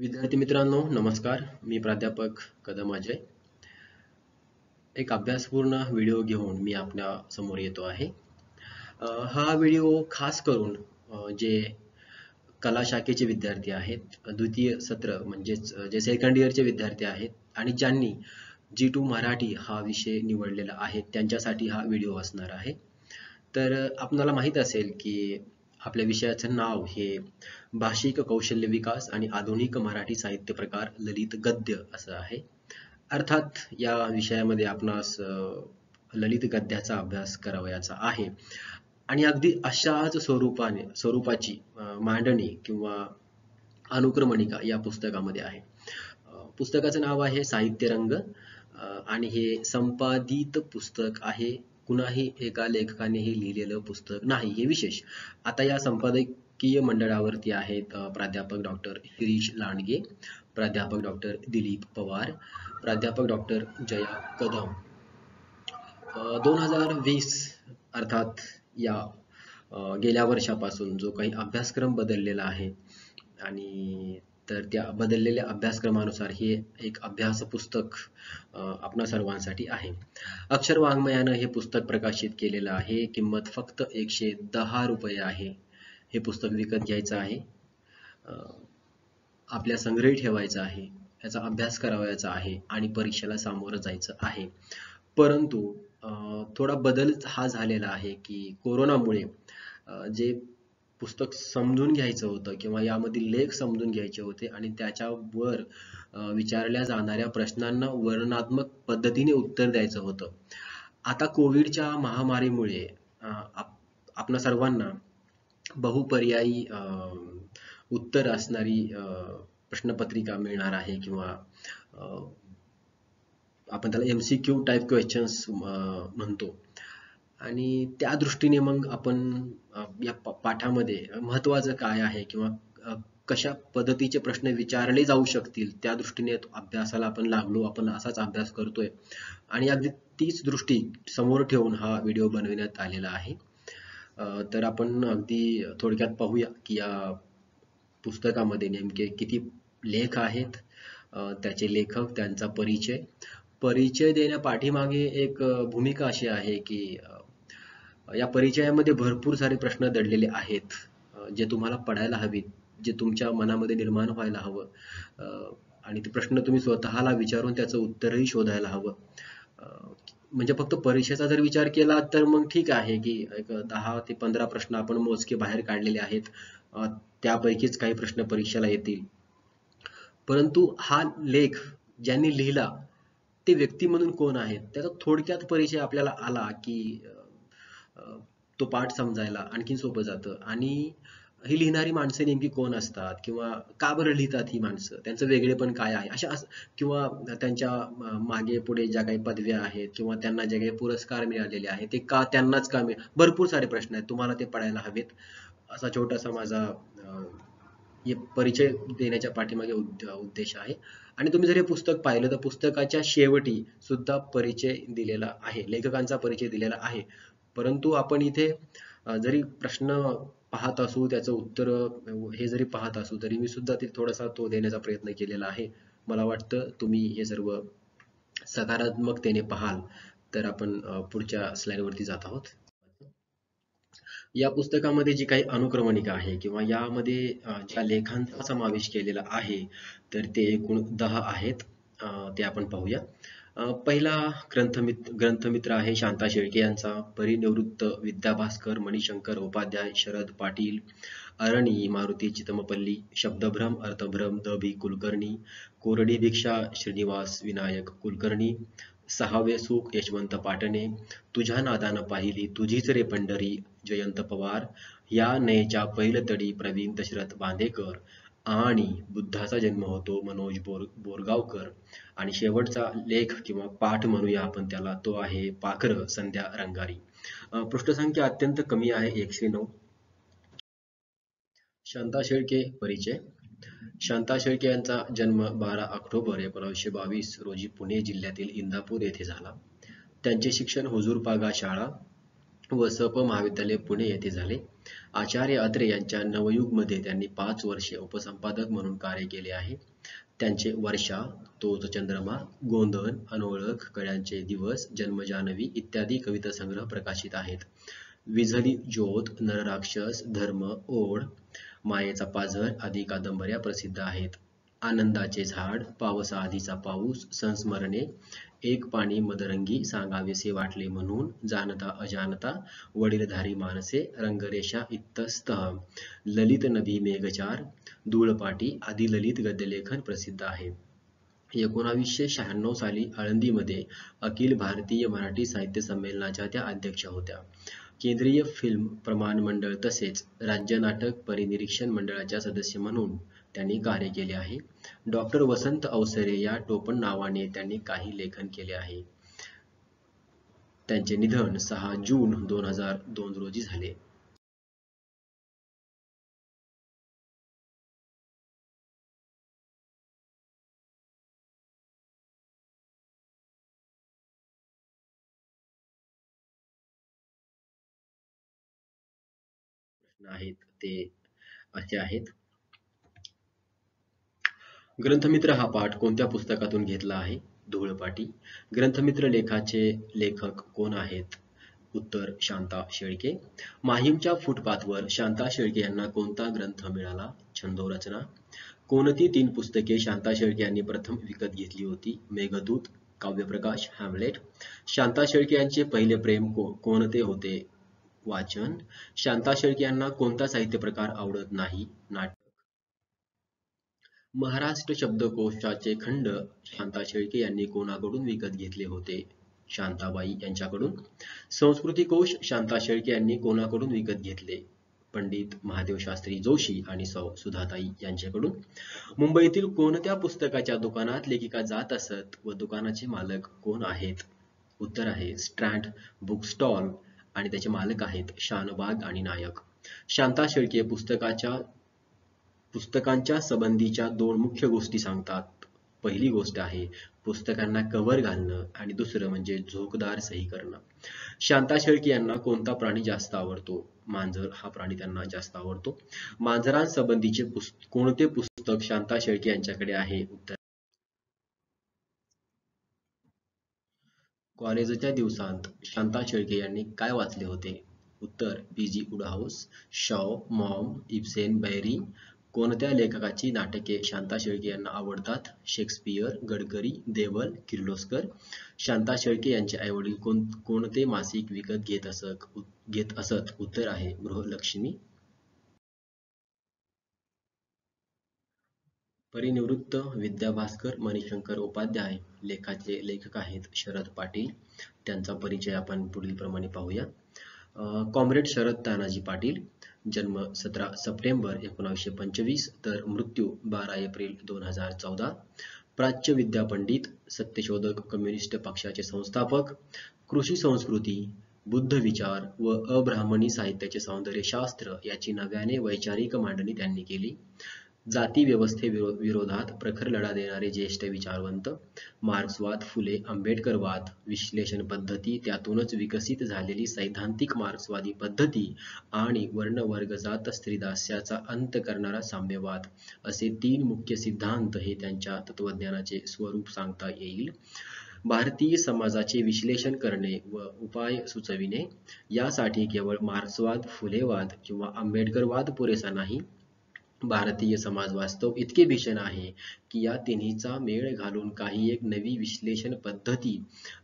विद्यार्थी मित्रांनो नमस्कार. मी प्राध्यापक कदम अजय. एक अभ्यासपूर्ण व्हिडिओ घेऊन मी आपल्या समोर येतो आहे. हा व्हिडिओ खास करून जे कला शाखेचे विद्यार्थी आहेत, द्वितीय सत्र म्हणजेच जे सेकंड इयरचे विद्यार्थी आहेत आणि ज्यांनी G2 मराठी हा विषय निवडलेला आहे त्यांच्यासाठी हा व्हिडिओ असणार आहे. तर आपणाला माहित असेल की आपल्या विषयाचं नाव हे भाषिक कौशल्य विकास आणि आधुनिक मराठी साहित्य प्रकार ललित गद्य असं आहे. अर्थात या विषयामध्ये आपणास ललित गद्याचा अभ्यास करावयाचा आहे आणि अगदी अशाच स्वरूपाची मांडणी किंवा अनुक्रमणिका या पुस्तकामध्ये आहे. पुस्तकाचं नाव आहे साहित्य रंग आणि हे संपादित पुस्तक आहे. कुणाही एका लेखकाने हे लिहिलेलं पुस्तक नाही हे विशेष. आता या संपादकीय मंडळावरती आहेत प्राध्यापक डॉक्टर शिरीष लांडगे, प्राध्यापक डॉक्टर दिलीप पवार, प्राध्यापक डॉक्टर जया कदम. 2020 अर्थात या गेल्या वर्षापासून जो काही अभ्यासक्रम बदललेला आहे आणि तर त्या बदललेल्या अभ्यासक्रमानुसार हे एक अभ्यास पुस्तक आपणा सर्वांसाठी आहे. अक्षर वाङ्मयानं हे पुस्तक प्रकाशित केलेलं आहे. किंमत फक्त 110 रुपये आहे. हे पुस्तक विकत घ्यायचं आहे, आपल्या संग्रही ठेवायचं आहे, याचा अभ्यास करावयाचा आहे आणि परीक्षेला सामोरं जायचं आहे. परंतु थोडा बदल हा झालेला आहे की कोरोनामुळे जे पुस्तक समजून घ्यायचं होतं किंवा यामधील लेख समजून घ्यायचे होते आणि त्याच्यावर विचारल्या जाणाऱ्या प्रश्नांना वर्णनात्मक पद्धतीने उत्तर द्यायचं होतं. आता कोविडच्या महामारीमुळे आपणा सर्वांना बहुपर्यायी उत्तर असणारी प्रश्नपत्रिका मिळणार आहे किंवा आपण त्याला MCQ टाइप क्वेश्चन्स म्हणतो. आणि त्या दृष्टीने मग आपण या पाठामध्ये महत्त्वाचं काय आहे किंवा कशा पद्धतीचे प्रश्न विचारले जाऊ शकतील त्या दृष्टीने अभ्यासाला आपण लागलो, आपण असाच अभ्यास करतोय आणि अगदी तीच दृष्टी समोर ठेवून हा व्हिडिओ बनविण्यात आलेला आहे. तर आपण अगदी थोडक्यात पाहूया की या पुस्तकामध्ये नेमके किती लेख आहेत, त्याचे लेखक, त्यांचा परिचय देण्यापाठीमागे एक भूमिका अशी आहे की या परिचयामध्ये भरपूर सारे प्रश्न दडलेले आहेत जे तुम्हाला पडायला हवीत, जे तुमच्या मनामध्ये निर्माण व्हायला हवं आणि ते प्रश्न तुम्ही स्वतःला विचारून त्याचं उत्तरही शोधायला हवं. म्हणजे फक्त परीक्षेचा जर विचार केला तर मग ठीक आहे की एक 10 ते 15 प्रश्न आपण मोजके बाहेर काढलेले आहेत, त्यापैकीच काही प्रश्न परीक्षेला येतील. परंतु हा लेख ज्यांनी लिहिला ते व्यक्ती म्हणून कोण आहेत त्याचा थोडक्यात परिचय आपल्याला आला की तो पाठ समजायला आणखीन सोपं जातं. आणि ही लिहिणारी माणसं नेमकी कोण असतात किंवा का बरं लिहितात ही माणसं, त्यांचं वेगळेपण काय आहे अशा किंवा त्यांच्या मागे पुढे ज्या काही पदव्या आहेत किंवा त्यांना जे काही पुरस्कार मिळालेले आहेत ते का त्यांनाच का भरपूर सारे प्रश्न आहेत, तुम्हाला ते पडायला हवेत. असा छोटासा माझा परिचय देण्याच्या पाठीमागे उद्देश आहे. आणि तुम्ही जर हे पुस्तक पाहिलं तर पुस्तकाच्या शेवटी सुद्धा परिचय दिलेला आहे, लेखकांचा परिचय दिलेला आहे. परंतु आपण इथे जरी प्रश्न पाहत असू, त्याचं उत्तर हे जरी पाहत असू तरी मी सुद्धा ते थोडासा तो देण्याचा प्रयत्न केलेला आहे. मला वाटतं तुम्ही हे सर्व सकारात्मकतेने पाहाल. तर आपण पुढच्या स्लाइडवरती जात आहोत. या पुस्तकामध्ये जी काही अनुक्रमणिका आहे किंवा यामध्ये ज्या लेखांचा समावेश केलेला आहे तर ते एकूण 10 आहेत. ते आपण पाहूया. पहिला ग्रंथमित्र आहे शांता शेळके यांचा. परिनिवृत्त विद्याभास्कर, मणिशंकर उपाध्याय, शरद पाटील, अरणी, मारुती चितमपल्ली, शब्दभ्रम अर्थभ्रम द.भी. कुलकर्णी, कोरडी भिक्षा श्रीनिवास विनायक कुलकर्णी, सहावे सुख यशवंत पाटणे, तुझ्या नादानं पाहिली तुझीच रे पंढरी जयंत पवार, या नयेच्या पैलतडी प्रवीण दशरथ बांदेकर आणि बुद्धाचा जन्म होतो मनोज बोरगावकर. आणि शेवटचा लेख किंवा पाठ म्हणूया आपण त्याला, तो आहे पाखरं संध्या रंगारी. पृष्ठसंख्या अत्यंत कमी आहे, 109. शांता शेळके परिचय. शांता शेळके यांचा जन्म 12 ऑक्टोबर 1922 रोजी पुणे जिल्ह्यातील इंदापूर येथे झाला. त्यांचे शिक्षण हुजूर पागा शाळा व सप महाविद्यालय पुणे येथे झाले. आचार्य अत्रे यांच्या नवयुगमध्ये त्यांनी 5 वर्षे उपसंपादक म्हणून कार्य केले आहे. त्यांचे वर्षा, तोच चंद्रमा, गोंधन, अनोळख, कळ्यांचे दिवस, जन्मजान्हवी इत्यादी कवितासंग्रह प्रकाशित आहेत. विझली ज्योत, नरराक्षस, धर्म, ओढ, मायेचा पाझर आदी कादंबऱ्या प्रसिद्ध आहेत. आनंदाचे झाड, पावसा आधीचा पाऊस, संस्मरणे, एक पाणी मदरंगी, सांगावेसे वाटले म्हणून, जाणता अजाणता, वडीलधारी माणसे, रंगरेषा इत्तस्तः, ललित नदी मेघचार, धूळपाटी आदी ललित गद्यलेखन प्रसिद्ध आहे. 1996 साली आळंदीमध्ये अखिल भारतीय मराठी साहित्य संमेलनाच्या त्या अध्यक्ष होत्या. केंद्रीय फिल्म प्रमाण मंडळ तसेच राज्य नाटक परिनिरीक्षण मंडळाच्या सदस्य म्हणून त्यांनी कार्य केले आहे. डॉ. वसंत अवसरे या टोपण नावाने त्यांनी काही लेखन केले आहे. त्यांचे निधन 6 जून 2002 रोजी झाले. आहेत ते असे आहेत. ग्रंथमित्र हा पाठ कोणत्या पुस्तकातून घेतला आहे? धूळपाटी. ग्रंथमित्र लेखाचे लेखक कोण आहेत? उत्तर शांता शेळके. माहीमच्या फुटपाथवर शांता शेळके यांना कोणता ग्रंथ मिळाला? छंदोरचना. कोणती 3 पुस्तके शांता शेळके यांनी प्रथम विकत घेतली होती? मेघदूत, काव्यप्रकाश, हॅमलेट. शांता शेळके यांचे पहिले प्रेम कोणते होते? वाचन. शांता शेळके यांना कोणता साहित्य प्रकार आवडत नाही? नाटक. महाराष्ट्र शब्दकोशाचे खंड शांता शेळके यांनी कोणाकडून विकत घेतले होते? शांताबाई यांच्याकडून. संस्कृतिकोश शांता शेळके यांनी कोणाकडून विकत घेतले? पंडित महादेवशास्त्री जोशी आणि सौ. सुधाताई यांच्याकडून. मुंबईतील कोणत्या पुस्तकाच्या दुकानात लेखिका जात असत व दुकानाचे मालक कोण आहेत? उत्तर आहे स्ट्रँड बुक स्टॉल आणि त्याचे मालक आहेत शानबाग आणि नायक. शांता शेळके पुस्तकांच्या संबंधीच्या 2 मुख्य गोष्टी सांगतात. पहिली गोष्ट आहे पुस्तकांना कव्हर घालणं आणि दुसरं म्हणजे झोकदार सही करणं. शांता शेळके यांना कोणता प्राणी जास्त आवडतो? मांजर हा प्राणी त्यांना जास्त आवडतो. मांजरांसंबंधीचे कोणते पुस्तक शांता शेळके यांच्याकडे आहे? उत्तर. कॉलेजच्या दिवसांत शांता शेळके यांनी काय वाचले होते? उत्तर P G. Wodehouse, Shaw, Maugham, Ibsen, Barrie. कोणत्या लेखकाची नाटके शांता शेळके यांना आवडतात? शेक्सपियर, गडकरी, देवल, किर्लोस्कर. शांता शेळके यांचे आईवडील कोणते मासिक विकत घेत असत? उत्तर आहे गृहलक्ष्मी. परिनिवृत्त विद्याभास्कर मणिशंकर उपाध्याय लेखाचे लेखक आहेत शरद पाटील. त्यांचा परिचय आपण पुढील प्रमाणे पाहूया. कॉम्रेड शरद तानाजी पाटील. जन्म 17 सप्टेंबर 1925 तर मृत्यू 12 एप्रिल 2014. प्राच्य विद्या पंडित, सत्यशोधक, कम्युनिस्ट पक्षाचे संस्थापक. कृषी संस्कृती, बुद्ध विचार व अब्राह्मणी साहित्याचे सौंदर्यशास्त्र याची नव्याने वैचारिक मांडणी त्यांनी केली. जाती विरोधात प्रखर लढा देणारे ज्येष्ठ विचारवंत. मार्क्सवाद, फुले आंबेडकरवाद, विश्लेषण पद्धती, त्यातूनच विकसित झालेली सैद्धांतिक मार्क्सवादी पद्धती आणि वर्ण वर्ग जात स्त्रीदास्याचा अंत करणारा साम्यवाद असे 3 मुख्य सिद्धांत हे त्यांच्या तत्वज्ञानाचे स्वरूप सांगता येईल. भारतीय समाजाचे विश्लेषण करणे व उपाय सुचविणे यासाठी केवळ मार्क्सवाद, फुलेवाद किंवा आंबेडकरवाद पुरेसा नाही. भारतीय समाज वास्तव इतके भीषण आहे की या तिन्हीचा मेळ घालून काही एक नवी विश्लेषण पद्धती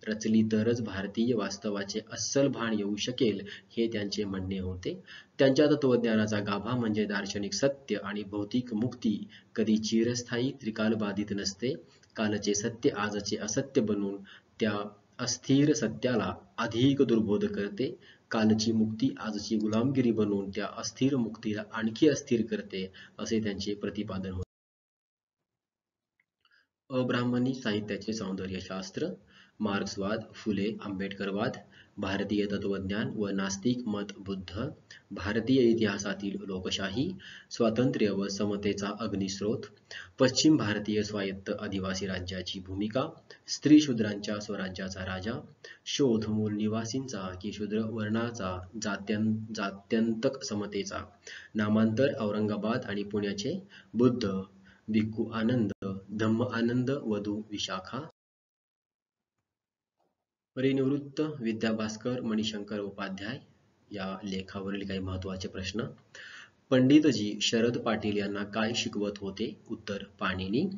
रचली तरच भारतीय वास्तवाचे अस्सल भान येऊ शकेल हे त्यांचे म्हणणे होते. त्यांच्या तत्वज्ञानाचा गाभा म्हणजे दार्शनिक सत्य आणि भौतिक मुक्ती कधी चिरस्थायी त्रिकालबाधित नसते. कालचे सत्य आजचे असत्य बनून त्या अस्थिर सत्याला अधिक दुर्बोध करते. कालची मुक्ती आजची गुलामगिरी बनवून त्या अस्थिर मुक्तीला आणखी अस्थिर करते असे त्यांचे प्रतिपादन होते. अब्राह्मणी साहित्याचे सौंदर्यशास्त्र. मार्क्सवाद, फुले, आंबेडकरवाद, भारतीय तत्वज्ञान व नास्तिक मत बुद्ध, भारतीय इतिहासातील लोकशाही, स्वातंत्र्य व समतेचा अग्निस्रोत, पश्चिम भारतीय स्वायत्त आदिवासी राज्याची भूमिका, स्त्री शूद्रांच्या स्वराज्याचा राजा, शोध मूल निवासींचा की शूद्र वर्णाचा जात्यंतक समतेचा, नामांतर औरंगाबाद आणि पुण्याचे, बुद्ध, भिक्खू आनंद, धम्म आनंद, वधू विशाखा, परिनिवृत्त विद्याभास्कर मणिशंकर उपाध्याय या लेखावरील काही महत्त्वाचे प्रश्न. पंडितजी शरद पाटील यांना काय शिकवत होते? उत्तर पाणिनी.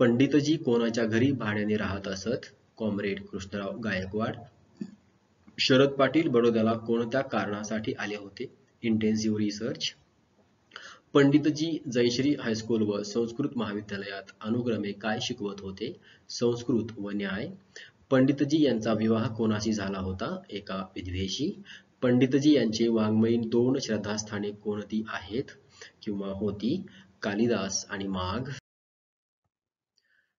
पंडितजी कोणाच्या घरी भाड्याने राहत असत? कॉम्रेड कृष्णराव गायकवाड. शरद पाटील बडोद्याला कोणत्या कारणासाठी आले होते? Intensive research. पंडितजी जयश्री हायस्कूल व संस्कृत महाविद्यालयात अनुक्रमे काय शिकवत होते? संस्कृत व न्याय. पंडितजी यांचा विवाह कोणाशी झाला होता? एका विधवेशी. पंडितजी यांचे वाङ्मयीन 2 श्रद्धास्थाने कोणती आहेत किंवा होती? कालिदास आणि माघ.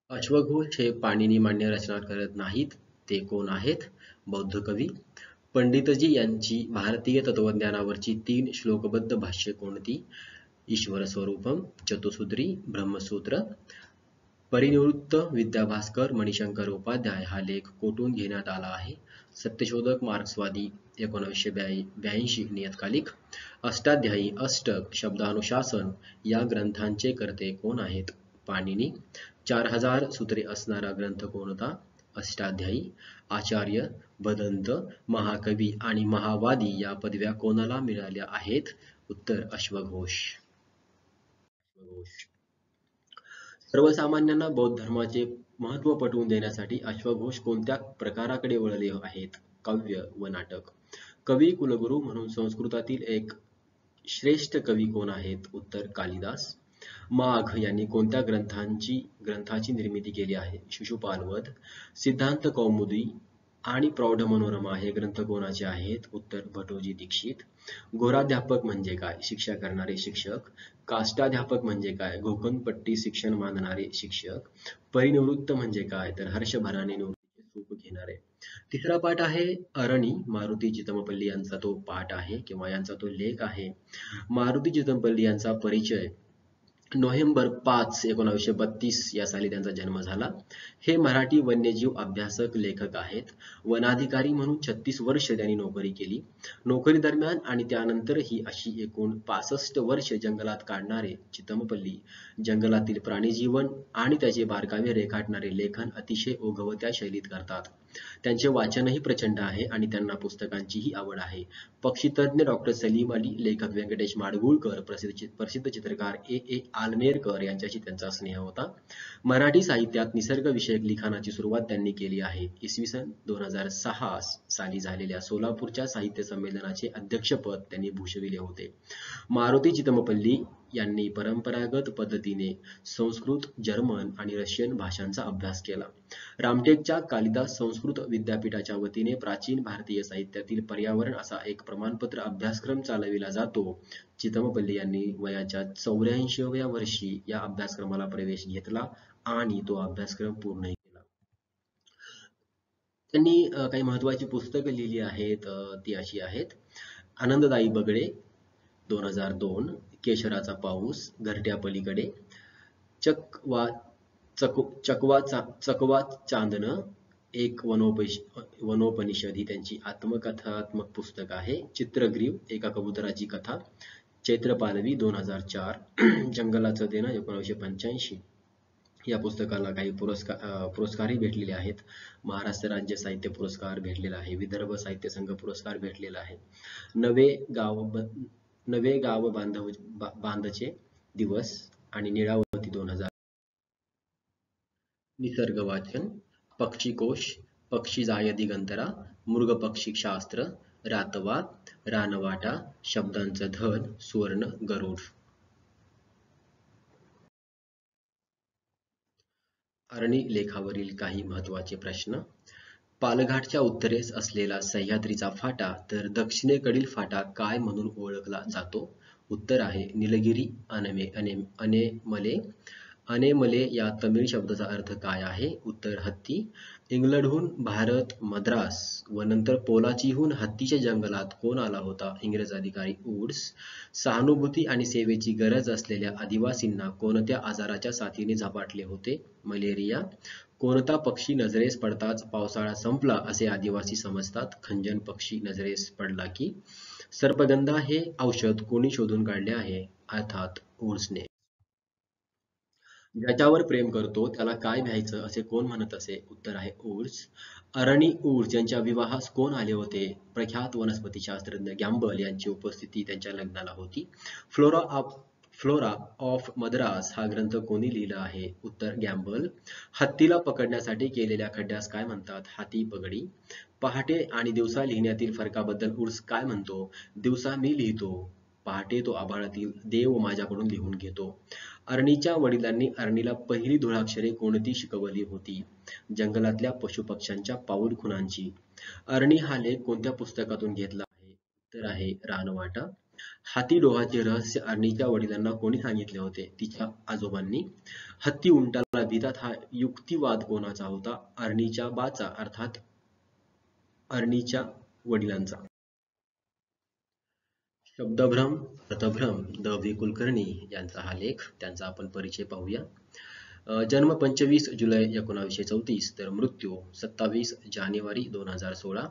अश्वघोष हे पाणिनी मान्य रचना करत नाहीत, ते कोण आहेत? बौद्ध कवी. पंडितजी यांची भारतीय तत्वज्ञानावरची 3 श्लोकबद्ध भाष्ये कोणती? ईश्वर स्वरूपम, चतुसूत्री, ब्रह्मसूत्र. परिनिवृत्त विद्याभास्कर मणिशंकर उपाध्याय हा लेख कोठून घेण्यात आला आहे? सत्यशोधक मार्क्सवादी 1982 नियतकालिक. अष्टाध्यायी, अष्टक, शब्दानुशासन या ग्रंथांचे कर्ते कोण आहेत? पाणिनी. 4000 सूत्रे असणारा ग्रंथ कोणता? अष्टाध्यायी. आचार्य, बदंत, महाकवी आणि महावादी या पदव्या कोणाला मिळाल्या आहेत? उत्तर अश्वघोष. सर्वसामान्यांना बौद्ध धर्माचे महत्त्व पटवून देण्यासाठी अश्वघोष कोणत्या प्रकाराकडे वळले आहेत? काव्य व नाटक. कवी कुलगुरू म्हणून संस्कृतातील एक श्रेष्ठ कवी कोण आहेत? उत्तर कालिदास. माघ यांनी कोणत्या ग्रंथाची निर्मिती केली आहे? शिशुपालवध. सिद्धांत कौमुदी आणि प्रौढ मनोरमा हे ग्रंथ कोणाचे आहेत? उत्तर भटोजी दीक्षित. घोराध्यापक म्हणजे काय? शिक्षा करणारे शिक्षक. काष्टाध्यापक म्हणजे काय? घोकणपट्टी शिक्षण मानणारे शिक्षक. परिनिवृत्त म्हणजे काय? तर हर्षभराने निवृत्तीचे सुख घेणारे. तिसरा पाठ आहे अरणी. मारुती चितमपल्ली यांचा तो पाठ आहे किंवा यांचा तो लेख आहे. मारुती चितमपल्ली यांचा परिचय. नोव्हेंबर 5, 1932 या साली त्यांचा जन्म झाला. हे मराठी वन्यजीव अभ्यासक लेखक आहेत. वनाधिकारी म्हणून 36 वर्ष त्यांनी नोकरी केली. नोकरी दरम्यान आणि त्यानंतरही अशी एकूण 65 वर्ष जंगलात काढणारे चितमपल्ली जंगलातील प्राणीजीवन आणि त्याचे बारकावे रेखाटणारे लेखन अतिशय ओघवत्या शैलीत करतात. त्यांचे वाचनही प्रचंड आहे आणि त्यांना पुस्तकांचीही आवड आहे. पक्षीतज्ञ डॉक्टर सलीम अली, लेखक व्यंकटेश माडगूळकर, प्रसिद्ध चित्रकार ए आलमेरकर यांच्याशी त्यांचा स्नेह होता. मराठी साहित्यात निसर्गविषयक लिखाणाची सुरुवात त्यांनी केली आहे. इसवी 2006 साली झालेल्या सोलापूरच्या साहित्य संमेलनाचे अध्यक्षपद त्यांनी भूषविले होते. मारुती चितमपल्ली यांनी परंपरागत पद्धतीने संस्कृत, जर्मन आणि रशियन भाषांचा अभ्यास केला. रामटेकच्या कालिदास संस्कृत विद्यापीठाच्या वतीने प्राचीन भारतीय साहित्यातील पर्यावरण असा एक प्रमाणपत्र अभ्यासक्रम चालविला जातो. चितमपल्ली यांनी वयाच्या 84व्या वर्षी या अभ्यासक्रमाला प्रवेश घेतला आणि तो अभ्यासक्रम पूर्णही केला. त्यांनी काही महत्त्वाची पुस्तकं लिहिली आहेत. ती अशी आहेत: आनंददायी बगळे 2002, केशराचा पाऊस, घरट्या पलीकडे, चकवा चांदणं, एक वनोपनिषद ही त्यांची आत्मकथात्मक पुस्तक आहे. चित्रग्रीव, एका कबुतराची कथा, चैत्रपालवी 2004, जंगलाचं देणं 1985 या पुस्तकाला काही पुरस्कारही भेटलेले आहेत. महाराष्ट्र राज्य साहित्य पुरस्कार भेटलेला आहे. विदर्भ साहित्य संघ पुरस्कार भेटलेला आहे. नवे गाव बांधचे दिवस आणि नीळावती 2000. निसर्ग वाचन, पक्षीकोश, पक्षी जाय दिगंतरा, मृगपक्षी शास्त्र, रातवा, रानवाटा, शब्दांचं धन, सुवर्ण, गरुड. अरणी लेखावरील काही महत्त्वाचे प्रश्न. पालघाटच्या उत्तरेस असलेला सह्याद्रीचा फाटा तर दक्षिणेकडील फाटा काय म्हणून ओळखला जातो? उत्तर आहे निलगिरी अनेमले. अनेमले या तमिळ शब्दाचा अर्थ काय आहे? उत्तर हत्ती. इंग्लंडहून भारत मद्रास व नंतर पोलाचीहून हत्तीच्या जंगलात कोण आला होता? इंग्रज अधिकारी वुड्स. सहानुभूती आणि सेवेची गरज असलेल्या आदिवासींना कोणत्या आजाराच्या साथीने झपाटले होते? मलेरिया. कोणता पक्षी नजरेस पडताच पावसाळा संपला असे आदिवासी समजतात? खंजन पक्षी नजरेस पडला की. सर्पगंधा हे औषध कोणी शोधून काढले आहे? अर्थात वुड्सने. ज्याच्यावर प्रेम करतो त्याला काय भ्यायचं असे कोण म्हणत असे? उत्तर आहे वुड्स. अरणी वुड्स यांच्या विवाहास कोण आले होते? प्रख्यात वनस्पतिशास्त्रज्ञ गॅम्बल यांची उपस्थिती त्यांच्या लग्नाला होती. फ्लोरा ऑफ मद्रास हा ग्रंथ कोणी लिहिला आहे? उत्तर गॅम्बल. हत्तीला पकडण्यासाठी केलेल्या खड्ड्यास काय म्हणतात? हाती पगडी. पहाटे आणि दिवसा लिहिण्यातील फरकाबद्दल वुड्स काय म्हणतो? दिवसा मी लिहितो, पहाटे तो आभाळातील देव माझ्याकडून लिहून घेतो. अरणीच्या वडिलांनी अरणीला पहिली धुळाक्षरे कोणती शिकवली होती? जंगलातल्या पशुपक्ष्यांच्या पाऊल खुणांची. अरणी हा लेख कोणत्या पुस्तकातून घेतला आहे? उत्तर आहे रानवाटा. हातीडोहाचे रहस्य अरणीच्या वडिलांना कोणी सांगितले होते? तिच्या आजोबांनी. हत्ती उंटाला भितात हा युक्तिवाद कोणाचा होता? अरणीच्या बाचा अर्थात अरणीच्या वडिलांचा. शब्दभ्रम, अर्थभ्रम द व्ही कुलकर्णी यांचा हा लेख, त्यांचा आपण परिचय पाहूया. जन्म 25 जुलै 1934 तर मृत्यू 27 जानेवारी 2016.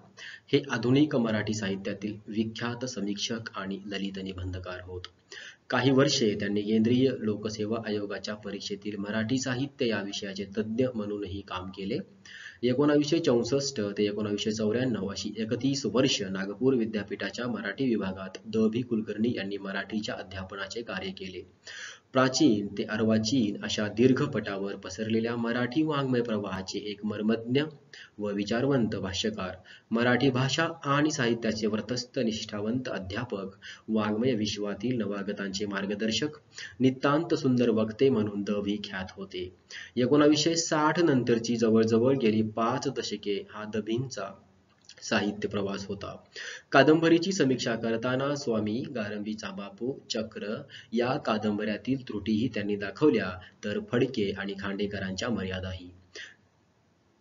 हे आधुनिक मराठी साहित्यातील विख्यात समीक्षक आणि ललित निबंधकार होत. काही वर्षे त्यांनी केंद्रीय लोकसेवा आयोगाच्या परीक्षेतील मराठी साहित्य या विषयाचे तज्ज्ञ म्हणूनही काम केले. 1964 ते 1994 अशी 31 वर्ष नागपूर विद्यापीठाच्या मराठी विभागात द व्ही कुलकर्णी यांनी मराठीच्या अध्यापनाचे कार्य केले. प्राचीन ते अर्वाचीन अशा दीर्घ पटावर पसरलेल्या मराठी वाङ्मय प्रवाहाचे एक मर्मज्ञ व विचारवंत भाष्यकार, मराठी भाषा आणि साहित्याचे व्रतस्थ निष्ठावंत अध्यापक, वाङ्मय विश्वातील नवागतांचे मार्गदर्शक, नितांत सुंदर वक्ते म्हणून द व्ही ख्यात होते. 1960 नंतरची जवळजवळ गेली 5 दशके हा द व्हींचा साहित्य प्रवास होता. कादंबरीची समीक्षा करताना स्वामी, गारंबीचा बापू, चक्र या कादंबऱ्यातील त्रुटीही त्यांनी दाखवल्या, तर फडके आणि खांडेकरांच्या मर्यादाही.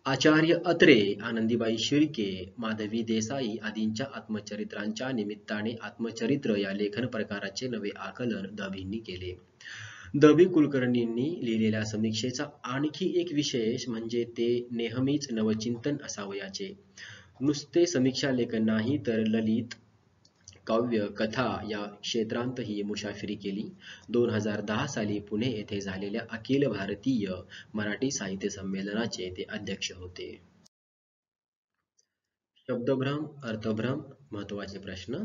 आचार्य अत्रे, आनंदीबाई शिर्के, माधवी देसाई आदींच्या आत्मचरित्रांच्या निमित्ताने आत्मचरित्र या लेखन प्रकाराचे नवे आकलन द व्हींनी केले. द व्ही कुलकर्णींनी लिहिलेल्या समीक्षेचा आणखी एक विशेष म्हणजे ते नेहमीच नवचिंतन असावयाचे. नुसते समीक्षा लेखन नाही तर ललित, काव्य, कथा या क्षेत्रांतही मुशाफिरी केली. 2010 साली पुणे येथे झालेल्या अखिल भारतीय मराठी साहित्य संमेलनाचे ते अध्यक्ष होते. शब्दभ्रम, अर्थभ्रम महत्वाचे प्रश्न.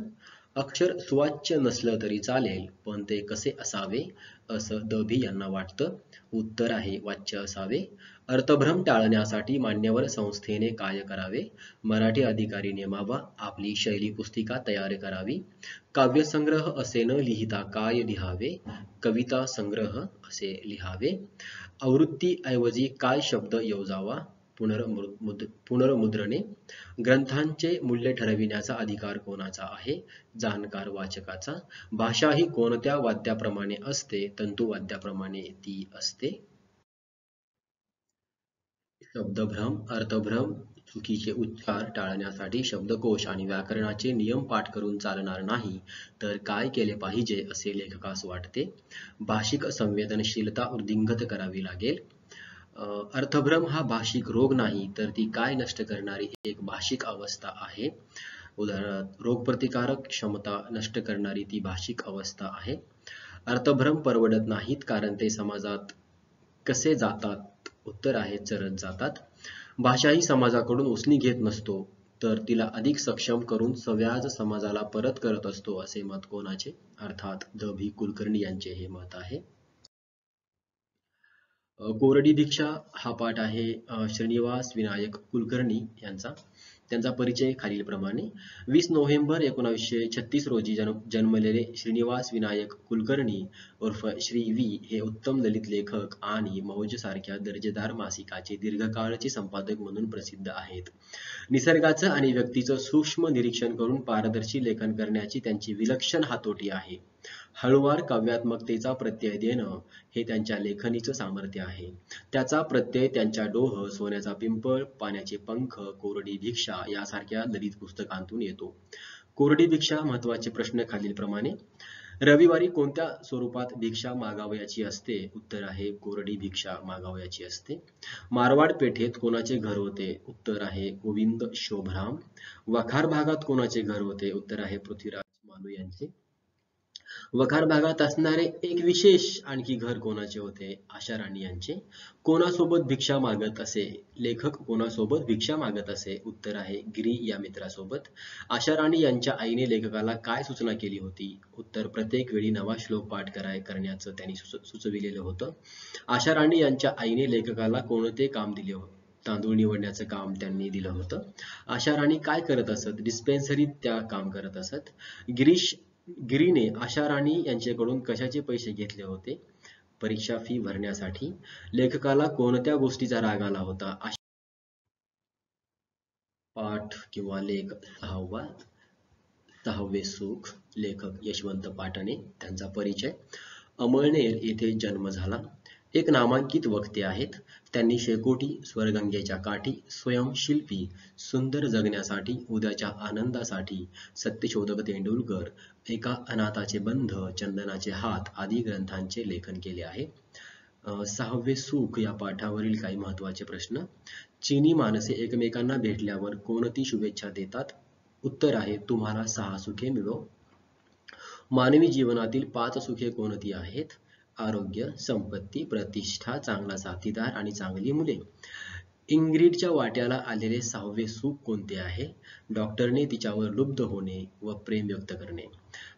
अक्षर सुवाच्य नसलं तरी चालेल, पण ते कसे असावे असं द व्ही यांना वाटतं? उत्तर आहे वाच्य असावे. अर्थभ्रम टाळण्यासाठी मान्यवर संस्थेने काय करावे? मराठी अधिकारी नेमावा, आपली शैली पुस्तिका तयार करावी. काव्यसंग्रह असे न लिहिता काय लिहावे? कविता संग्रह असे लिहावे. आवृत्तीऐवजी काय शब्द योजावा? पुनर्मुद्रणे. ग्रंथांचे मूल्य ठरविण्याचा अधिकार कोणाचा आहे? जाणकार वाचकाचा. भाषा ही कोणत्या वाद्याप्रमाणे असते? तंतुवाद्याप्रमाणे ती असते. शब्दभ्रम, अर्थभ्रम, चुकीचे उच्चार टाळण्यासाठी शब्दकोश आणि व्याकरणाचे नियम पाठ करून चालणार नाही, तर काय केले पाहिजे असे लेखकास वाटते? भाषिक संवेदनशीलता वृद्धिंगत करावी लागेल. अर्थभ्रम हा भाषिक रोग नाही, तर ती काय नष्ट करणारी एक भाषिक अवस्था आहे. उदाहरणार्थ, रोगप्रतिकारक क्षमता नष्ट करणारी ती भाषिक अवस्था आहे. अर्थभ्रम परवडत नाहीत कारण ते समाजात कसे जातात? उत्तर आहे चरत जातात. भाषा ही समाजाकडून उसनी घेत नसतो, तर तिला अधिक सक्षम करून सव्याज समाजाला परत करत असतो असे मत कोणाचे? अर्थात द व्ही कुलकर्णी यांचे हे मत आहे. कोरडी दीक्षा हा पाठ आहे श्रीनिवास विनायक कुलकर्णी यांचा. त्यांचा परिचय खालीलप्रमाणे. 20 नोव्हेंबर 1936 रोजी जन्मलेले श्रीनिवास विनायक कुलकर्णी उर्फ श्री व्ही हे उत्तम ललित लेखक आणि मौज सारख्या दर्जेदार मासिकाचे दीर्घकाळचे संपादक म्हणून प्रसिद्ध आहेत. निसर्गाचं आणि व्यक्तीचं सूक्ष्म निरीक्षण करून पारदर्शी लेखन करण्याची त्यांची विलक्षण हातोटी आहे. हळुवार काव्यात्मकतेचा प्रत्यय देणं हे त्यांच्या लेखणीचं सामर्थ्य आहे. त्याचा प्रत्यय त्यांच्या डोह, सोन्याचा पिंपळ, पाण्याचे पंख, कोरडी भिक्षा यासारख्या ललित पुस्तकांतून येतो. कोरडी भिक्षा महत्वाचे प्रश्न खालीलप्रमाणे. रविवारी कोणत्या स्वरूपात भिक्षा मागावयाची असते? उत्तर आहे कोरडी भिक्षा मागावयाची असते. मारवाड पेठेत कोणाचे घर होते? उत्तर आहे गोविंद शोभराम. वखार भागात कोणाचे घर होते? उत्तर आहे पृथ्वीराज मालू यांचे. वखार भागात असणारे एक विशेष आणखी घर कोणाचे होते? आशा राणी यांचे. कोणासोबत भिक्षा मागत असे? लेखक कोणासोबत भिक्षा मागत असे? उत्तर आहे गिरी या मित्रासोबत. आशा राणी यांच्या आईने लेखकाला काय सूचना केली होती? उत्तर प्रत्येक वेळी नवा श्लोक पाठ करण्याचं त्यांनी सुचविलेलं होतं. आशा राणी यांच्या आईने लेखकाला कोणते काम दिले होते? तांदूळ निवडण्याचं काम त्यांनी दिलं होतं. आशा राणी काय करत असत? डिस्पेन्सरीत त्या काम करत असत. गिरीने आशा राणी यांच्याकडून कशाचे पैसे घेतले होते? परीक्षा फी भरण्यासाठी. लेखकाला कोणत्या गोष्टीचा राग आला होता? पाठ किंवा लेख 6वे सुख. लेखक यशवंत पाटणे. त्यांचा परिचय. अमळनेर येथे जन्म झाला. एक नामांकित वक्ते आहेत. त्यांनी शेकोटी, स्वरगंगेच्या काठी, स्वयंशिल्पी, सुंदर जगण्यासाठी, उद्याच्या आनंदासाठी, सत्यशोधक तेंडुलकर, एका अनाथाचे बंध, चंदनाचे हात आदी ग्रंथांचे लेखन केले आहे. 6वे सुख या पाठावरील काही महत्वाचे प्रश्न. चीनी माणसे एकमेकांना भेटल्यावर कोणती शुभेच्छा देतात? उत्तर आहे तुम्हाला 6 सुखे मिळो. मानवी जीवनातील 5 सुखे कोणती आहेत? आरोग्य, संपत्ती, प्रतिष्ठा, चांगला साथीदार आणि चांगली मुले. इंग्रिडच्या वाट्याला आलेले 6वे सुख कोणते आहे? डॉक्टरने तिच्यावर लुब्ध होणे व प्रेम व्यक्त करणे.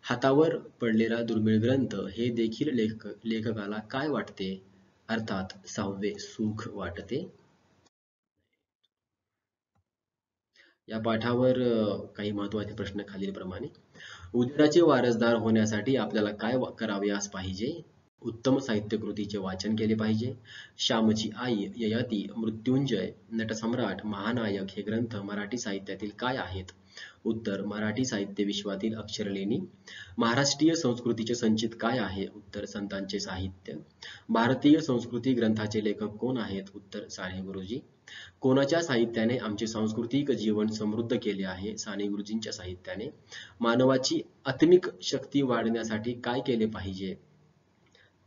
हातावर पडलेला दुर्मिळ ग्रंथ हे देखील लेखकाला काय वाटते? अर्थात 6वे सुख वाटते. या पाठावर काही महत्वाचे प्रश्न खालीलप्रमाणे. उद्याचे वारसदार होण्यासाठी आपल्याला काय करावयास पाहिजे? उत्तम साहित्य कृतीचे वाचन केले पाहिजे. श्यामची आई, ययाती, मृत्युंजय, नटसम्राट, महानायक हे ग्रंथ मराठी साहित्यातील काय आहेत? उत्तर मराठी साहित्य विश्वातील अक्षरलेणी. महाराष्ट्रीय संस्कृतीचे संचित काय आहे? उत्तर संतांचे साहित्य. भारतीय संस्कृती ग्रंथाचे लेखक कोण आहेत? उत्तर साने गुरुजी. कोणाच्या साहित्याने आमचे सांस्कृतिक जीवन समृद्ध केले आहे? साने गुरुजींच्या साहित्याने. मानवाची आत्मिक शक्ती वाढण्यासाठी काय केले पाहिजे?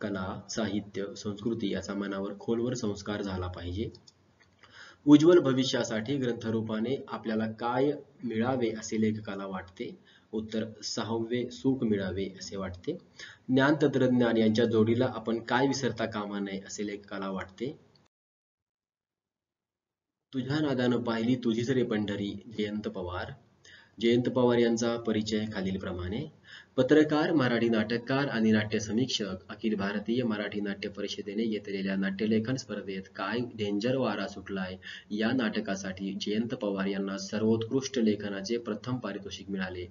कला, साहित्य, संस्कृती याचा मनावर खोलवर संस्कार झाला पाहिजे. उज्ज्वल भविष्यासाठी ग्रंथरूपाने आपल्याला काय मिळावे असे लेखकाला वाटते? उत्तर 6वे सुख मिळावे असे वाटते. ज्ञान तंत्रज्ञान यांच्या जोडीला आपण काय विसरता कामा नये असे लेखकाला वाटते? तुझ्या नादानं पाहिली तुझीच रे पंढरी. जयंत पवार. जयंत पवार यांचा परिचय खालीलप्रमाणे. पत्रकार, मराठी नाटककार आणि नाट्य समीक्षक. अखिल भारतीय मराठी नाट्य परिषदेने घेतलेल्या नाट्यलेखन स्पर्धेत काय डेंजर वारा सुटलाय या नाटकासाठी जयंत पवार यांना सर्वोत्कृष्ट लेखनाचे प्रथम पारितोषिक मिळाले.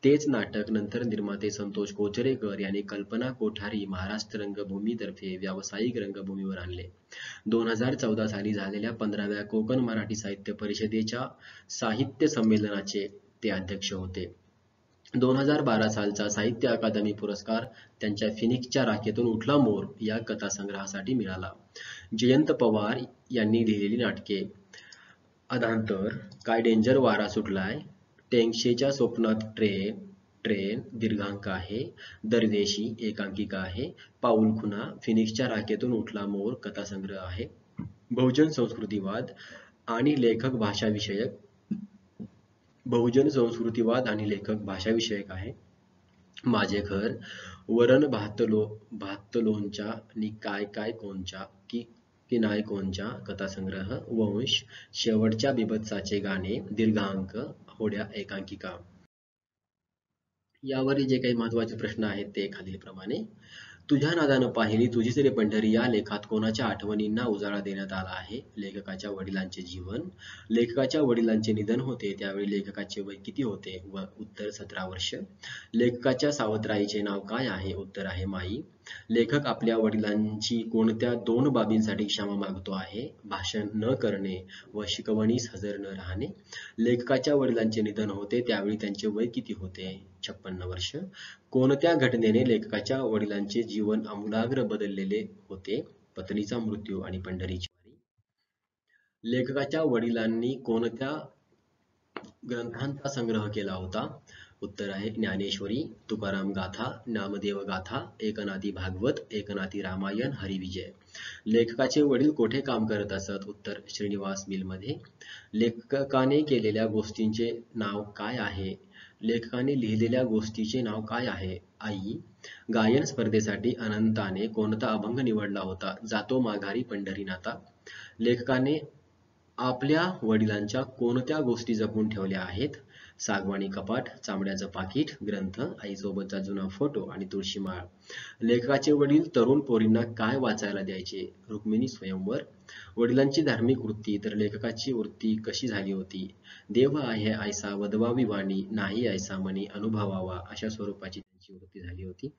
तेच नाटक नंतर निर्माते संतोष कोचरेकर यांनी कल्पना कोठारी महाराष्ट्र रंगभूमीतर्फे व्यावसायिक रंगभूमीवर आणले. 2014 साली झालेल्या 15व्या कोकण मराठी साहित्य परिषदेच्या साहित्य संमेलनाचे ते अध्यक्ष होते. 2012 सालचा साहित्य अकादमी पुरस्कार त्यांच्या फिनिक्सच्या राखेतून उठला मोर या कथासंग्रहासाठी मिळाला. जयंत पवार यांनी लिहिलेली नाटके. अधांतर, काय डेंजर वारा सुटलाय, टेंगशेच्या स्वप्नात ट्रेन दीर्घांक आहे, दरवेशी एकांकिका आहे, पाऊलखुणा, फिनिक्सच्या राखेतून उठला मोर कथासंग्रह आहे, बहुजन संस्कृतीवाद आणि लेखक भाषाविषयक आहे, माझे घर, वरण भातलोंच्या नि काय कोणच्या की नाही कोणच्या कथासंग्रह, वंश, शेवटच्या बिभत्साचे गाणे, दीर्घांक, होड्या एकांकिका. यावरील जे काही महत्वाचे प्रश्न आहेत ते खालीलप्रमाणे. तुझ्या नादानं पाहिली तुझीच रे पंढरी या लेखात कोणाच्या आठवणींना उजाळा देण्यात आला आहे? लेखकाच्या वडिलांचे जीवन. लेखकाच्या वडिलांचे निधन होते त्यावेळी लेखकाचे वय किती होते? व उत्तर 17 वर्ष. लेखकाच्या सावत्राईचे नाव काय आहे? उत्तर आहे माई. लेखक आपल्या वडिलांची कोणत्या 2 बाबींसाठी क्षमा मागतो आहे? भाषण न करणे व शिकवणीस हजर न राहणे. लेखकाच्या वडिलांचे निधन होते त्यावेळी त्यांचे वय किती होते? 56 वर्ष. कोणत्या घटनेने लेखकाच्या वडिलांचे जीवन आमूलाग्र बदललेले होते? पत्नीचा मृत्यू आणि पंढरीची वारी. लेखकाच्या वडिलांनी कोणत्या ग्रंथांचा संग्रह केला होता? उत्तर आहे ज्ञानेश्वरी, तुकाराम गाथा, नामदेव गाथा, एकनाथी भागवत, एकनाथी रामायण, हरिविजय. लेखकाचे वडील कोठे काम करत असत? उत्तर श्रीनिवास मिलमध्ये. लेखकाने केलेल्या गोष्टींचे नाव काय आहे? लेखकाने लिहिलेल्या गोष्टीचे नाव काय आहे? आई. गायन स्पर्धेसाठी अनंताने कोणता अभंग निवडला होता? जातो माघारी पंढरीनाथा. लेखकाने आपल्या वडिलांच्या कोणत्या गोष्टी जपून ठेवल्या आहेत? सागवानी कपाट, चामड्याचं पाकिट, ग्रंथ, आईसोबतचा जुना फोटो आणि तुळशीमाळ. लेखकाचे वडील तरुण पोरींना काय वाचायला द्यायचे? रुक्मिणी स्वयंवर. वडिलांची धार्मिक वृत्ती तर लेखकाची वृत्ती कशी झाली होती? देव आहे ऐसा वदवावी वाणी, नाही ऐसा मनी अनुभवावा, अशा स्वरूपाची त्यांची वृत्ती झाली होती.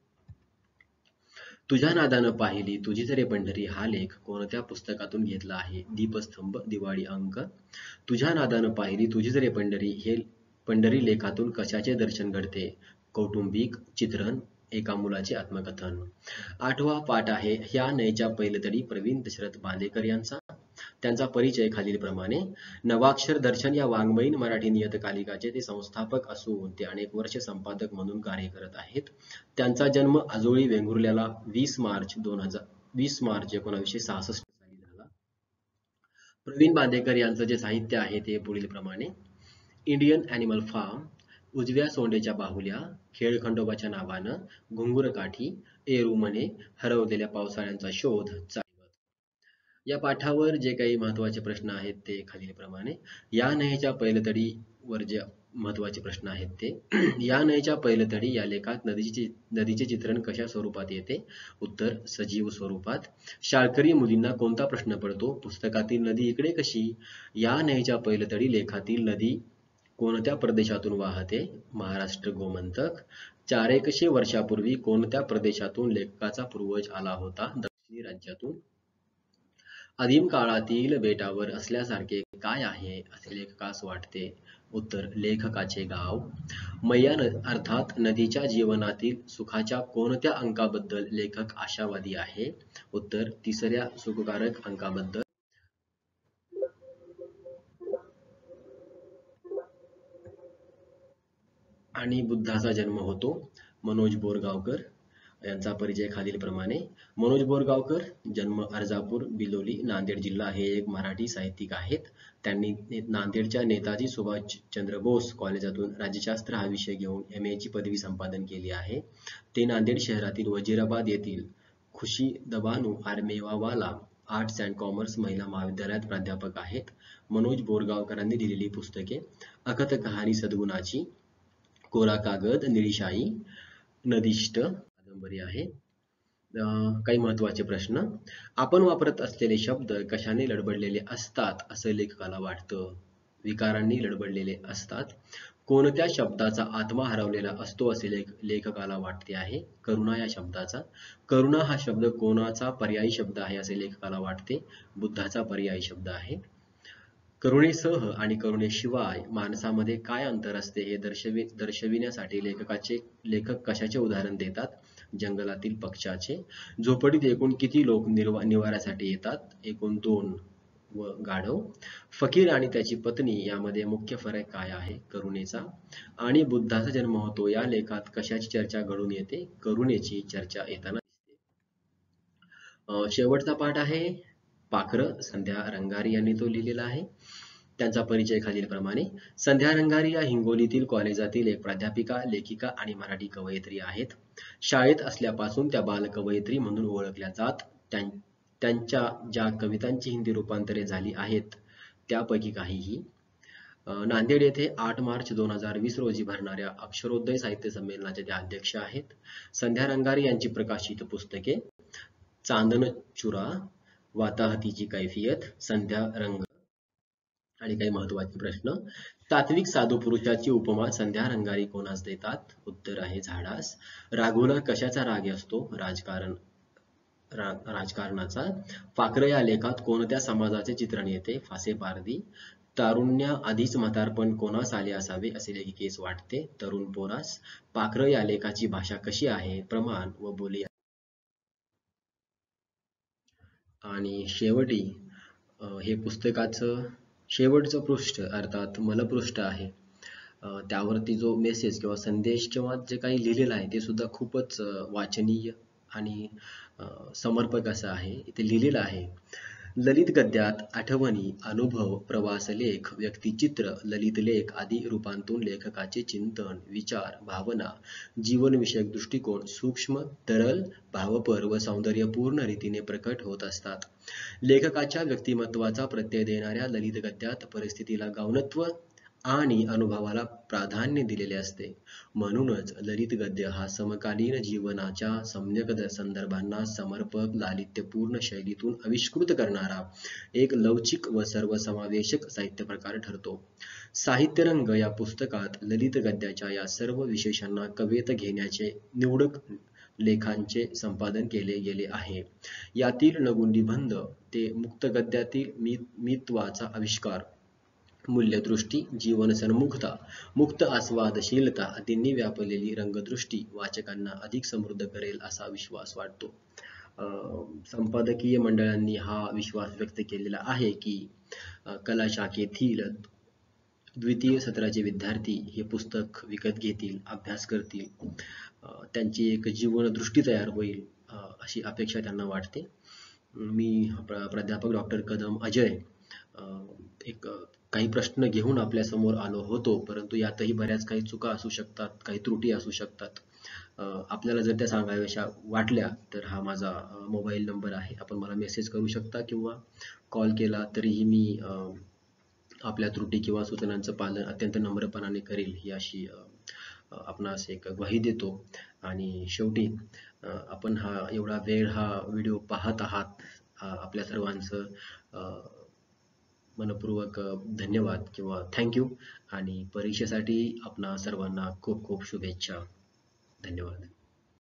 तुझ्या नादानं पाहिली तुझीच रे पंढरी हा लेख कोणत्या पुस्तकातून घेतला आहे? दीपस्तंभ, दिवाळी अंक. तुझ्या नादानं पाहिली तुझीच रे पंढरी हे पंढरी लेखातून कशाचे दर्शन घडते? कौटुंबिक चित्रण, एका मुलाचे आत्मकथन. 8वा पाठ आहे ह्या नयच्या पैलतडी प्रवीण दशरथ बांदेकर यांचा. त्यांचा परिचय खालीलप्रमाणे. नवाक्षर दर्शन या वाङ्मयीन मराठी नियतकालिकाचे ते संस्थापक असून ते अनेक वर्ष संपादक म्हणून कार्य करत आहेत. त्यांचा जन्म आजोळी वेंगुर्ल्याला 20 मार्च 1966 साली झाला. प्रवीण बांदेकर यांचं जे साहित्य आहे ते पुढीलप्रमाणे. इंडियन ॲनिमल फार्म, उजव्या सोंडेच्या बाहुल्या, खेळखंडोबाच्या नावानं, घुंगुरकाठी, एरुमने, हरवलेल्या पावसाळ्यांचा शोध, चाळीवत. या पाठावर जे काही महत्त्वाचे प्रश्न आहेत ते खालीलप्रमाणे. या नयेच्या पैलतडीवर जे महत्त्वाचे प्रश्न आहेत ते. या नयेच्या पैलतडी या लेखात नदीचे चित्रण कशा स्वरूपात येते? उत्तर सजीव स्वरूपात. शाळकरी मुलींना कोणता प्रश्न पडतो? पुस्तकातील नदी इकडे कशी? या नयेच्या पैलतडी लेखातील नदी कोणत्या प्रदेशातून वाहते? महाराष्ट्र गोमंतक. 400 वर्षापूर्वी कोणत्या प्रदेशातून लेखकाचा पूर्वज आला होता? दक्षिणी राज्यातून. आदिम काळातील बेटावर असल्यासारखे काय आहे असे लेखकास वाटते? उत्तर लेखकाचे गाव. मैया अर्थात नदीच्या जीवनातील सुखाच्या कोणत्या अंकाबद्दल लेखक आशावादी आहे? उत्तर 3ऱ्या सुखकारक अंकाबद्दल. आणि बुद्धाचा जन्म होतो. मनोज बोरगावकर यांचा परिचय खालीलप्रमाणे. मनोज बोरगावकर जन्म अर्जापूर, बिलोली, नांदेड जिल्हा हे एक मराठी साहित्यिक आहेत. त्यांनी नांदेडच्या नेताजी सुभाषचंद्र बोस कॉलेजातून राज्यशास्त्र हा विषय घेऊन MA ची पदवी संपादन केली आहे. ते नांदेड शहरातील वजीराबाद येथील खुशी दबानू आर्मेवावाला आर्ट्स अँड कॉमर्स महिला महाविद्यालयात प्राध्यापक आहेत. मनोज बोरगावकरांनी लिहिलेली पुस्तके: अखत कहाणी सद्गुणाची, कोरा कागद, निळीशाई, नदिष्ट कादंबरी आहे. काही महत्त्वाचे प्रश्न. आपण वापरत असलेले शब्द कशाने लडबडलेले असतात असं लेखकाला वाटतं? विकारांनी लडबडलेले असतात. कोणत्या शब्दाचा आत्मा हरवलेला असतो असे लेखकाला वाटते आहे? करुणा या शब्दाचा. करुणा हा शब्द कोणाचा पर्यायी शब्द आहे असे लेखकाला वाटते? बुद्धाचा पर्यायी शब्द आहे. करुणेसह आणि करुणेशिवाय माणसामध्ये काय अंतर असते हे दर्शविण्यासाठी लेखक कशाचे उदाहरण देतात? जंगलातील पक्ष्याचे. झोपडीत एकूण किती लोक निवाऱ्यासाठी येतात? एकूण 2 व गाढव. फकीर आणि त्याची पत्नी यामध्ये मुख्य फरक काय आहे? करुणेचा. आणि बुद्धाचा जन्म होतो या लेखात कशाची चर्चा घडून येते? करुणेची चर्चा येताना दिसते. शेवटचा पाठ आहे पाखरं. संध्या रंगारी यांनी तो लिहिलेला आहे. त्यांचा परिचय खालीलप्रमाणे. संध्या रंगारी या हिंगोलीतील कॉलेजातील एक प्राध्यापिका, लेखिका आणि मराठी कवयित्री आहेत. शाळेत असल्यापासून त्या बालकवयित्री म्हणून ओळखल्या जात. त्यांच्या ज्या कवितांची हिंदी रूपांतरे झाली आहेत त्यापैकी काहीही. नांदेड येथे 8 मार्च 2020 रोजी भरणाऱ्या अक्षरोदय साहित्य संमेलनाच्या त्या अध्यक्ष आहेत. संध्या रंगारी यांची प्रकाशित पुस्तके: चांदन चुरा, वाताहतीची कैफियत, संध्या रंग आणि काही महत्वाचे प्रश्न. सात्विक साधू पुरुषाची उपमा संध्या रंगारी कोणास देतात? उत्तर आहे झाडास. राघोला कशाचा राग असतो? राजकारणाचा. पाखरं या लेखात कोणत्या समाजाचे चित्रण येते? फासे पारधी. तारुण्या आधीच म्हातारपण कोणास आले असावे असे लेखिकेस वाटते? तरुण पोरास. पाखरं या लेखाची भाषा कशी आहे? प्रमाण व बोली. आणि शेवटी हे पुस्तकाचं शेवटचं पृष्ठ अर्थात मलपृष्ठ आहे. त्यावरती जो मेसेज किंवा संदेश किंवा जे काही लिहिलेलं आहे ते सुद्धा खूपच वाचनीय आणि समर्पक असं आहे. इथे लिहिलेलं आहे, ललित गद्यात आठवणी, अनुभव, प्रवास लेख, व्यक्तिचित्र, ललित लेख आदी रूपांतून लेखकाचे चिंतन, विचार, भावना, जीवनविषयक दृष्टिकोन सूक्ष्म, तरल, भावपर व सौंदर्यपूर्ण रीतीने प्रकट होत असतात. लेखकाच्या व्यक्तिमत्वाचा प्रत्यय देणाऱ्या ललित गद्यात परिस्थितीला गौणत्व आणि अनुभवाला प्राधान्य दिलेले असते. म्हणूनच ललित गद्य हा समकालीन जीवनाच्या सम्यक संदर्भांना समर्पक, लालित्यपूर्ण शैलीतून आविष्कृत करणारा एक लवचिक व सर्वसमावेशक साहित्य प्रकार ठरतो. साहित्यरंग या पुस्तकात ललित गद्याच्या या सर्व विशेषांना कवेत घेण्याचे निवडक लेखांचे संपादन केले गेले आहे. यातील नगुंडीबंध ते मुक्त गद्यातील मितवाचा आविष्कार, मूल्यदृष्टी, जीवनसन्मुखता, मुक्त आस्वादशीलता आदींनी व्यापलेली रंगदृष्टी वाचकांना अधिक समृद्ध करेल असा विश्वास वाटतो. संपादकीय मंडळांनी हा विश्वास व्यक्त केलेला आहे की कला शाखेतील द्वितीय सत्राचे विद्यार्थी हे पुस्तक विकत घेतील, अभ्यास करतील, त्यांची एक जीवनदृष्टी तयार होईल अशी अपेक्षा त्यांना वाटते. मी प्राध्यापक डॉक्टर कदम अजय एक काही प्रश्न घेऊन आपल्या समोर आलो होतो, परंतु यातही बऱ्याच काही चुका असू शकतात, काही त्रुटी असू शकतात. आपल्याला जर त्या सांगाव्याशा वाटल्या तर हा माझा मोबाईल नंबर आहे, आपण मला मेसेज करू शकता किंवा कॉल केला तरीही मी आपल्या त्रुटी किंवा सूचनांचं पालन अत्यंत नम्रपणाने करेल ही अशी आपणास एक ग्वाही देतो. आणि शेवटी आपण हा एवढा वेळ हा व्हिडिओ पाहत आहात, आपल्या सर्वांचं मनपूर्वक धन्यवाद किंवा थँक्यू. आणि परीक्षेसाठी आपणा सर्वांना खूप खूप शुभेच्छा. धन्यवाद.